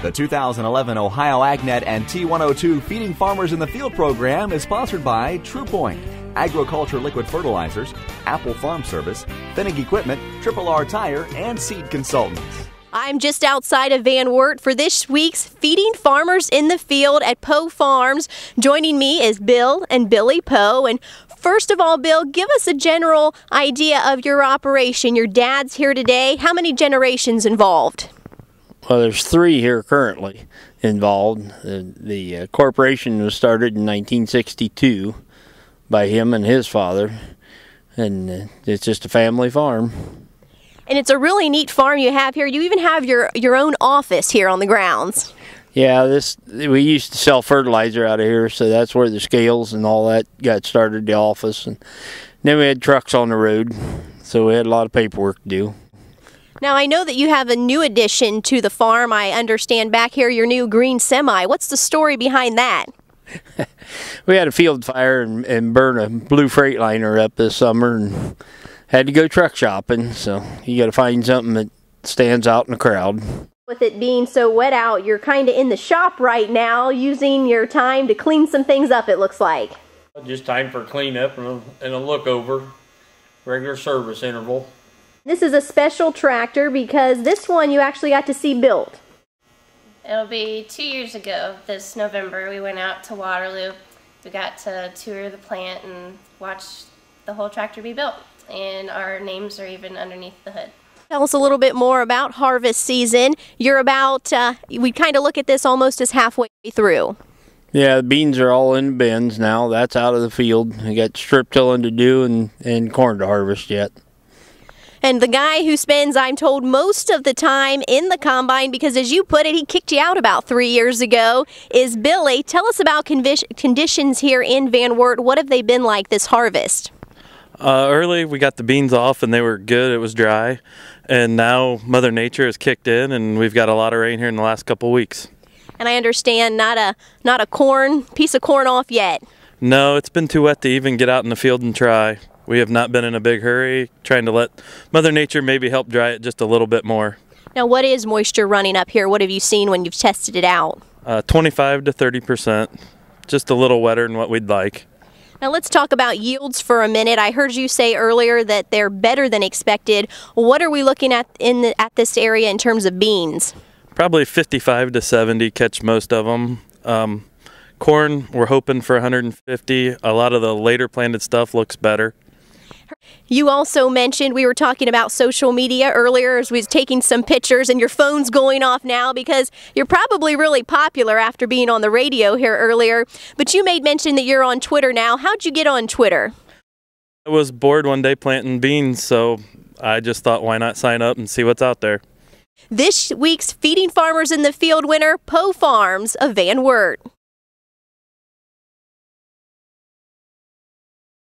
The 2011 Ohio AgNet and T102 Feeding Farmers in the Field program is sponsored by TruePoint, Agriculture Liquid Fertilizers, Apple Farm Service, Finnig Equipment, Triple R Tire, and Seed Consultants. I'm just outside of Van Wert for this week's Feeding Farmers in the Field at Poe Farms. Joining me is Bill and Billy Poe. And first of all, Bill, give us a general idea of your operation. Your dad's here today. How many generations involved? Well, there's 3 here currently involved. The corporation was started in 1962 by him and his father, and it's just a family farm. And it's a really neat farm you have here. You even have your own office here on the grounds. Yeah, we used to sell fertilizer out of here, so that's where the scales and all that got started, the office. And then we had trucks on the road, so we had a lot of paperwork to do. Now, I know that you have a new addition to the farm. I understand back here your new green semi. What's the story behind that? We had a field fire and burned a blue Freightliner up this summer and had to go truck shopping, so you got to find something that stands out in the crowd. With it being so wet out, you're kind of in the shop right now, using your time to clean some things up, it looks like. Just time for cleanup and a look over, regular service interval. This is a special tractor because this one you actually got to see built. It'll be 2 years ago this November. We went out to Waterloo. We got to tour the plant and watch the whole tractor be built. And our names are even underneath the hood. Tell us a little bit more about harvest season. You're about, we kind of look at this almost as halfway through. Yeah, the beans are all in the bins now. That's out of the field. We got strip tilling to do and corn to harvest yet. And the guy who spends, I'm told, most of the time in the combine, because as you put it, he kicked you out about 3 years ago, is Billy. Tell us about conditions here in Van Wert. What have they been like this harvest? Early we got the beans off and they were good. It was dry, and now Mother Nature has kicked in and we've got a lot of rain here in the last couple weeks. And I understand not a piece of corn off yet. No, it's been too wet to even get out in the field and try. We have not been in a big hurry, trying to let Mother Nature maybe help dry it just a little bit more. Now, what is moisture running up here? What have you seen when you've tested it out? 25 to 30%, just a little wetter than what we'd like. Now let's talk about yields for a minute. I heard you say earlier that they're better than expected. What are we looking at at this area in terms of beans? Probably 55 to 70, catch most of them. Corn, we're hoping for 150. A lot of the later planted stuff looks better. You also mentioned, we were talking about social media earlier as we was taking some pictures, and your phone's going off now because you're probably really popular after being on the radio here earlier. But you made mention that you're on Twitter now. How'd you get on Twitter? I was bored one day planting beans, so I just thought, why not sign up and see what's out there. This week's Feeding Farmers in the Field winner, Poe Farms of Van Wert.